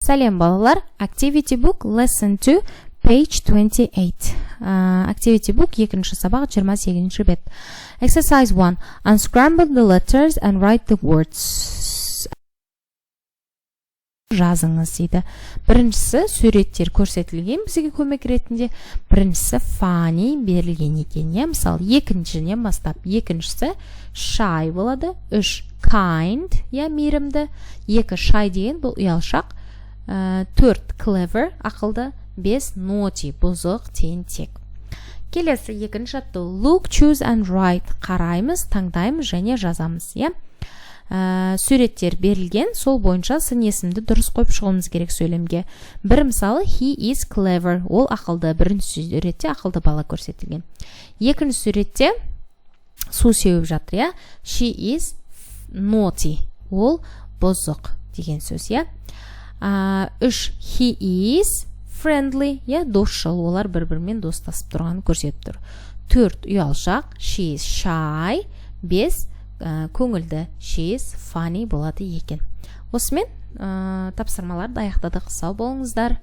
Сәлем балалар, Activity Book Lesson 2, page 28. Activity Book 2-ші сабақ 28-ші бет. Exercise 1. Unscramble the letters and write the words. Жазыңыз дейді. Біріншісі суреттер көрсетілген бізге көмек ретінде. Біріншісі funny берілген екен. Мысалы, екіншіден бастап. Екіншісі shy болады. 3 kind, мейірімді. 2 shy деген бұл ұялшақ. 4 clever, ақылды. 5 naughty, бұзық, тентек. Келесі екінші атты look, choose and write. Қараймыз, таңдаймыз және жазамыз. Суреттер берілген, сол бойынша сын есімді дұрыс қойып шығуымыз керек сөйлемге. Бір мысалы, he is clever, ол ақылды. Бірінші суретте ақылды бала көрсетілген. Екінші суретте су сеуіп жатыр, she is naughty, ол бұзық деген сөз. 3 he is friendly, досшыл, олар бір-бірімен достасып тұрғанын көрсетіп тұр. 4 ұялшақ, she is shy. 5 көңілді, she is funny болады екен. Осымен тапсырмаларды аяқтадық. Сау болыңыздар.